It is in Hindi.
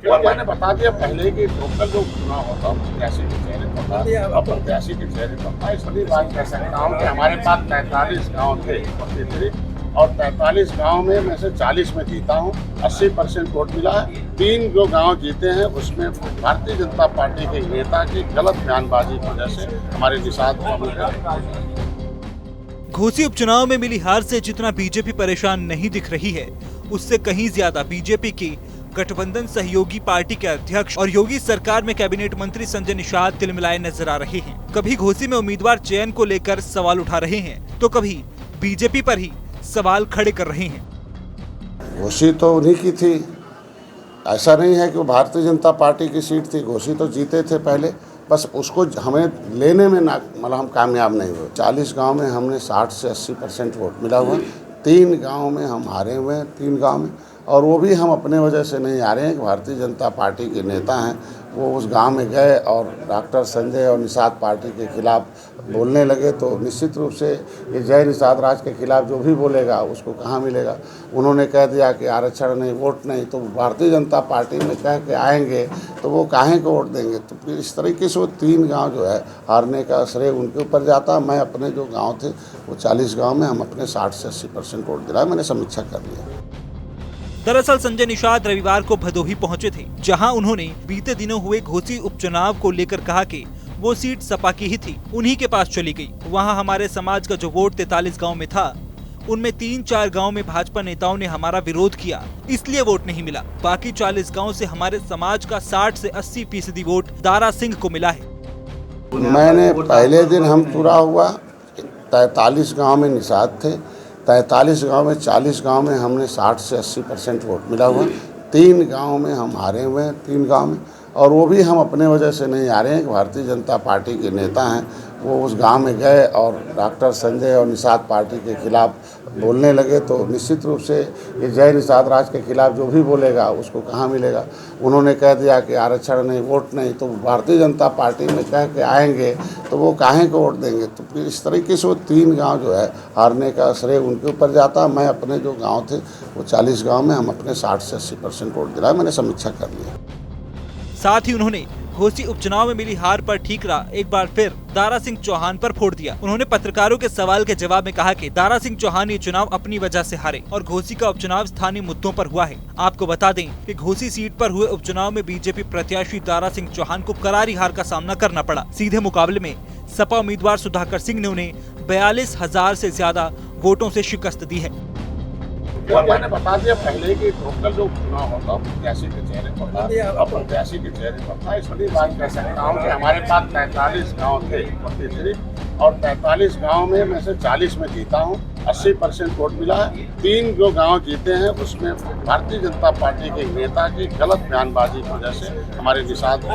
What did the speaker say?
और मैंने बता दिया पहले कि लोकल जो चुनाव होता है प्रत्याशी के चेहरे पर था और प्रत्याशी के चेहरे पर मैं इसलिए बात कर सकता हूँ कि हमारे पास 43 गाँव थे और 43 गाँव में मैं से 40 में जीता हूँ। 80% वोट मिला है। 3 जो गाँव जीते हैं उसमें भारतीय जनता पार्टी के नेता की गलत बयानबाजी की वजह से हमारे निषाद घोसी उपचुनाव में मिली हार से जितना बीजेपी परेशान नहीं दिख रही है, उससे कहीं ज्यादा बीजेपी की गठबंधन सहयोगी पार्टी के अध्यक्ष और योगी सरकार में कैबिनेट मंत्री संजय निषाद तिलमिलाए नजर आ रहे हैं। कभी घोसी में उम्मीदवार चयन को लेकर सवाल उठा रहे हैं, तो कभी बीजेपी पर ही सवाल खड़े कर रहे हैं। घोसी तो उन्हीं की थी, ऐसा नहीं है कि वो भारतीय जनता पार्टी की सीट थी। घोसी तो जीते थे पहले, बस उसको हमें लेने में ना मतलब हम कामयाब नहीं हुए। 40 गांव में हमने 60 से 80% वोट मिला हुआ। 3 गांव में हम हारे हुए हैं, 3 गांव में, और वो भी हम अपने वजह से नहीं हारे हैं। भारतीय जनता पार्टी के नेता हैं, वो उस गांव में गए और डॉक्टर संजय और निषाद पार्टी के खिलाफ बोलने लगे, तो निश्चित रूप से ये जय निषाद राज के खिलाफ जो भी बोलेगा उसको कहाँ मिलेगा। उन्होंने कह दिया कि आरक्षण नहीं, वोट नहीं, तो भारतीय जनता पार्टी में कह के आएंगे तो वो काहे को वोट देंगे। तो फिर इस तरीके से वो 3 गांव जो है हारने का श्रेय उनके ऊपर जाता। मैं अपने जो गाँव थे वो 40 गाँव में हम अपने 60 से 80% वोट दिलाए। मैंने समीक्षा कर लिया। दरअसल संजय निषाद रविवार को भदोही पहुंचे थे, जहां उन्होंने बीते दिनों हुए घोसी उपचुनाव को लेकर कहा कि वो सीट सपा की ही थी, उन्हीं के पास चली गई। वहां हमारे समाज का जो वोट 43 गांव में था, उनमें 3-4 गांव में भाजपा नेताओं ने हमारा विरोध किया, इसलिए वोट नहीं मिला। बाकी 40 गाँव से हमारे समाज का 60 से 80% वोट दारा सिंह को मिला है। मैंने पहले दिन हम पूरा हुआ 43 गाँव में निषाद थे। 43 गांव में 40 गांव में हमने 60 से 80% वोट मिला हुआ। 3 गांव में हम हारे हुए हैं, 3 गांव में, और वो भी हम अपने वजह से नहीं हारे हैं। भारतीय जनता पार्टी के नेता हैं, वो उस गांव में गए और डॉक्टर संजय और निषाद पार्टी के खिलाफ बोलने लगे, तो निश्चित रूप से ये जय निषाद राज के खिलाफ जो भी बोलेगा उसको कहाँ मिलेगा। उन्होंने कह दिया कि आरक्षण नहीं, वोट नहीं, तो भारतीय जनता पार्टी में कह के आएंगे तो वो काहे को वोट देंगे। तो फिर इस तरीके से वो 3 गांव जो है हारने का श्रेय उनके ऊपर जाता। मैं अपने जो गाँव थे वो 40 गाँव में हम अपने 60 से 80% वोट दिलाए। मैंने समीक्षा कर लिया। साथ ही उन्होंने घोसी उपचुनाव में मिली हार पर ठीकरा एक बार फिर दारा सिंह चौहान पर फोड़ दिया। उन्होंने पत्रकारों के सवाल के जवाब में कहा कि दारा सिंह चौहान ये चुनाव अपनी वजह से हारे और घोसी का उपचुनाव स्थानीय मुद्दों पर हुआ है। आपको बता दें कि घोसी सीट पर हुए उपचुनाव में बीजेपी प्रत्याशी दारा सिंह चौहान को करारी हार का सामना करना पड़ा। सीधे मुकाबले में सपा उम्मीदवार सुधाकर सिंह ने उन्हें 42,000 से ज्यादा वोटों से शिकस्त दी है। और मैंने बता दिया पहले कि लोकल जो चुनाव होता है प्रत्याशी के चेहरे पर था और प्रत्याशी के चेहरे पर मैं इसलिए बात कर सकता हूँ कि हमारे पास 43 गाँव थे और 43 गाँव में मैं से 40 में जीता हूँ। 80% वोट मिला है। 3 जो गांव जीते हैं उसमें भारतीय जनता पार्टी के नेता की गलत बयानबाजी की वजह से हमारे निषाद